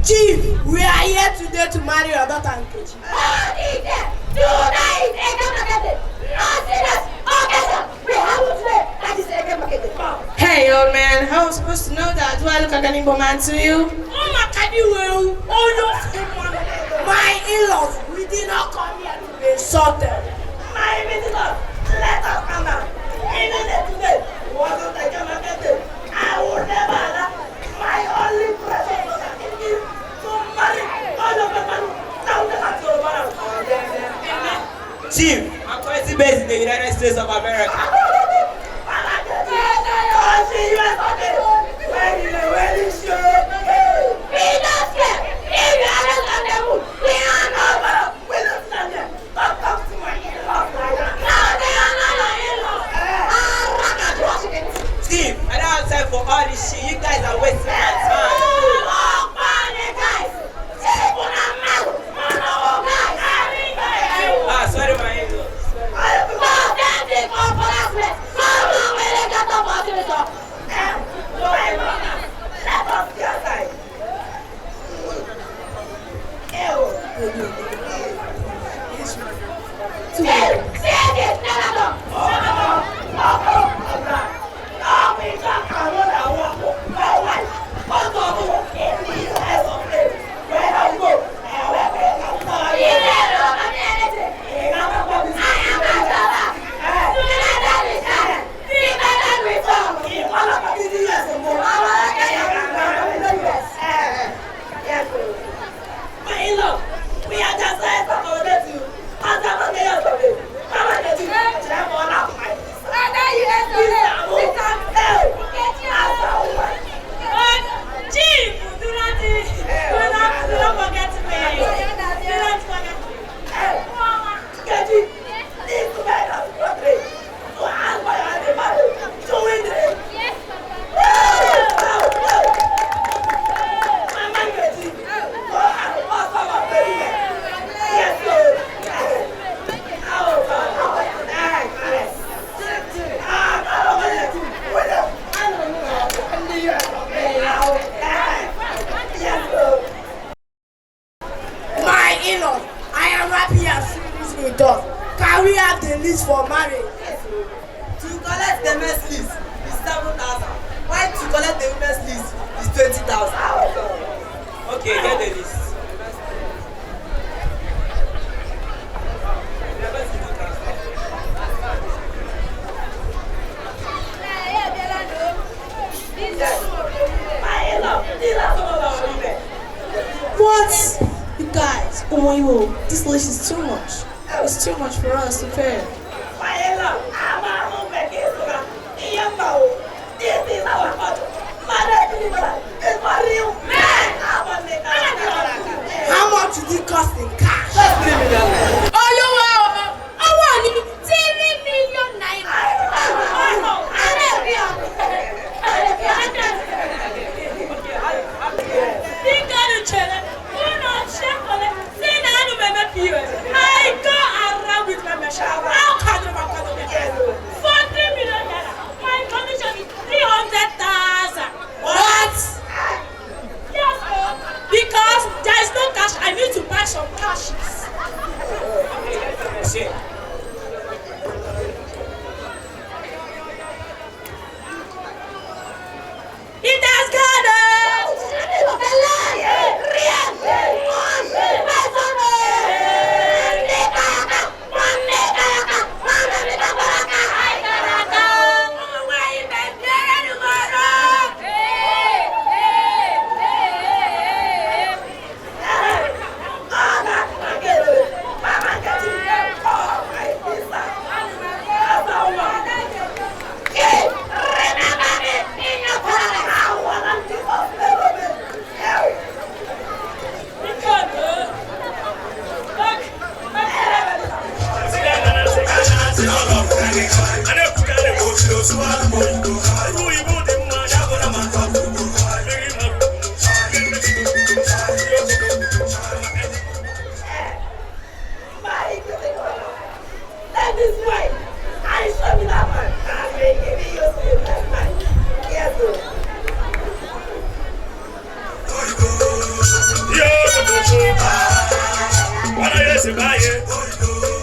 Chief, we are here today to marry your daughter and Chidi. Hey, old man, how am I supposed to know that? Do I look like an Igbo man to you? My in-laws, we did not come here to be insulted. My visitors, let us come down. Even if today wasn't a Kamakete, I would never allow my only precious daughter in you to marry all of the money down the back to the bottom. Chief, I'm currently based in the United States of America. Steve, I don't have time for all this shit. You guys are wasting my time. Sorry, my ego. Can we have the list for marriage? To collect the men's list is 7,000. Why to collect the women's list is 20,000? Okay, get the list. What? You guys, oh my, this list is too much. It's too much for us to pay. How much did it cost in cash? That's 3 million. Oh, you will. I want 3 million naira. How can you for 3 million naira? My condition is 300,000. What? Yes, because there is no cash. I need to buy some cashes. It has What are you saying?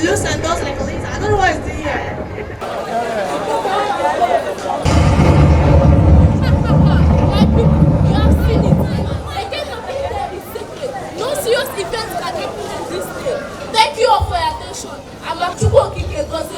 do's and don'ts like a laser. I don't know what he's doing here. You have seen it. I came to tell the secret. No serious events can happen on this day. Thank you all for your attention. I'm Okpukwa.